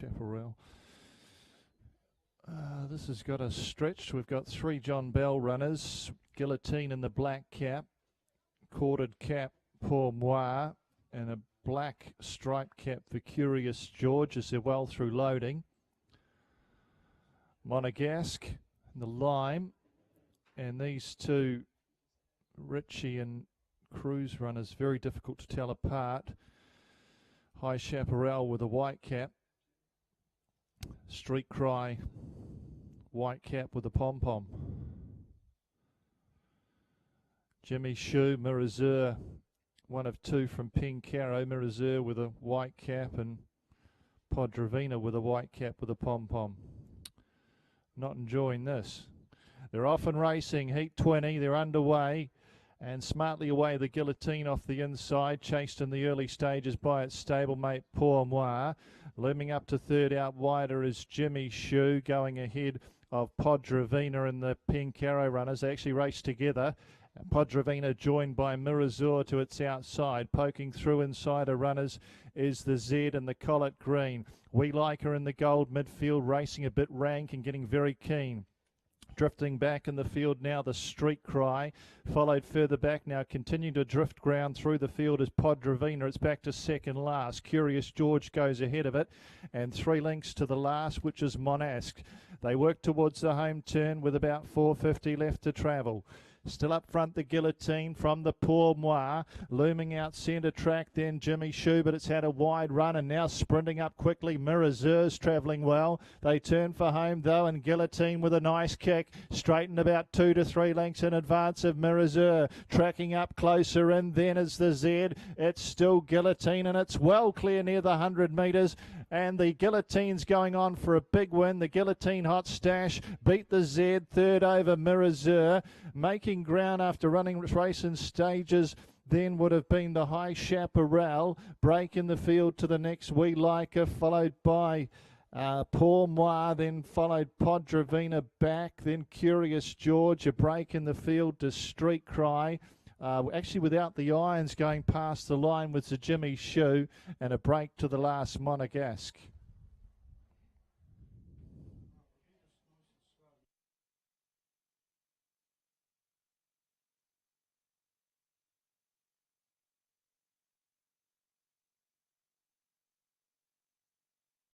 Chaparral. This has got us stretched. We've got 3 John Bell runners. Guillotine in the black cap, corded cap Pour Moi, and a black striped cap for Curious George as they're well through loading. Monegasque, the Lime, and these two Richie and Cruise runners, very difficult to tell apart. High Chaparral with a white cap. Street Cry, white cap with a pom-pom. Jimmy Shoe, Mirazur, one of 2 from Pink Arrow. Mirazur with a white cap and Podravina with a white cap with a pom-pom. Not enjoying this. They're off and racing, heat 20, they're underway. And smartly away the Guillotine off the inside, chased in the early stages by its stablemate Pour Moi. Looming up to third out wider is Jimmy Shoe, going ahead of Podravina and the Pink Arrow runners. They actually race together. Podravina joined by Mirazur to its outside. Poking through inside her runners is the Z and the Collet Green. We Like Her in the gold midfield, racing a bit rank and getting very keen. Drifting back in the field now, the Street Cry, followed further back now, continuing to drift ground through the field is Podravina. It's back to second last. Curious George goes ahead of it, and 3 lengths to the last, which is Monegasque. They work towards the home turn with about 450 left to travel. Still up front, the Guillotine from the Pour Moi. Looming out centre track, then Jimmy Shoe, but it's had a wide run and now sprinting up quickly. Mirazur's travelling well. They turn for home, though, and Guillotine with a nice kick. Straightened about 2 to 3 lengths in advance of Mirazur. Tracking up closer in, then is the Z. It's still Guillotine, and it's well clear near the 100 metres. And the Guillotine's going on for a big win. The Guillotine Hot Stash beat the Z, third over Mirazur. Making ground after running race in stages then would have been the High Chaparral. Break in the field to the next We Like Her, followed by Pour Moi, then followed Podravina back, then Curious George. A break in the field to Street Cry. Actually without the irons going past the line with the Jimmy Shoe, and a break to the last Monegasque.